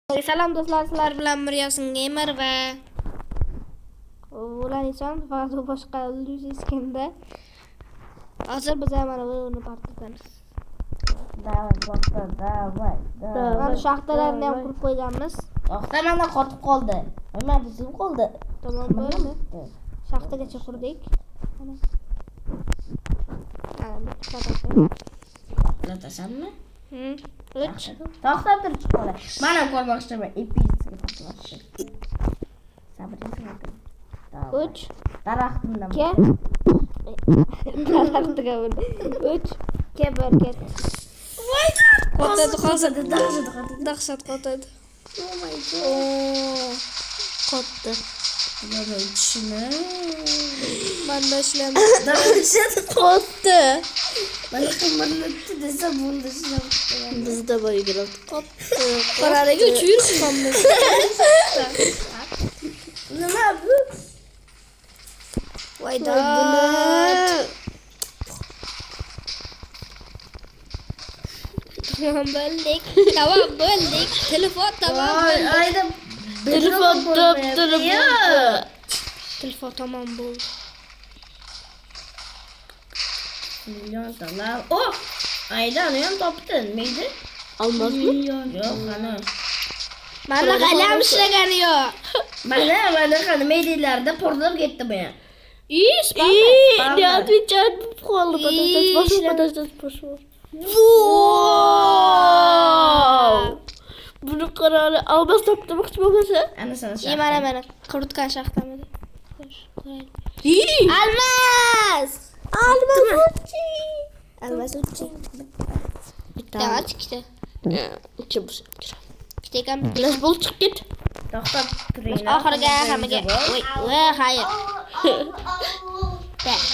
Salom do'stlar, sizlar bilan Miryosin Gamer va Ulanison faqat boshqa Lucy skinda. Hozir biz mana buni partiyamiz. Davay. Mana shaxtalarni ham qurib qo'yganmiz. Shaxta mana qotib qoldi. Nima buzib qoldi? Tamam bo'ldi. Shaxtagacha qurdik. Mana. Ana bu Latasanmi? 3 To'xtab turib qolay. Mana ko'rmoqchiman. Epizga to'xtashdi. Sabringizni 3 daraxtimdan. 2 daraxtiga ur. 3 2 1 ket. Voy god! Qotadi. Dahshat qotadi. Oh my god. Qotdi. Nima ishini? Manda ishlam. Dahshat Qotdi. Mana qimirlatdi desa bo'ldi shunday. Bizda boygiroq qotdi. Qarariga 3 yur chiqamiz. Nima bu? Voy dod. Bo'ldik. Tamam bo'ldik. Telefon tamam bo'ldi. Ayda Telefon bo'ldi. Telefon tamam bo'ldi. Milyon dolar. Oh! Ayda uni ham topdin, neydi? Olmazmi? Yo'q, ana. Mana qalam ishlagani yo'q. Mana qani medialarda portlab ketdi bu ham. Не отвечает в холод, подожди. Buni qarori almas toptirmoqchi bo'lmasa? Ana sana Mana quritgan shaxtamidi. Almas! Almas uchi. Bitta ikkita. Uchi bo'lsa kerak. Ikkita ham bilas bo'l chiqib ket. To'xtab turing. Oxirga hammaga. Voy, xayr.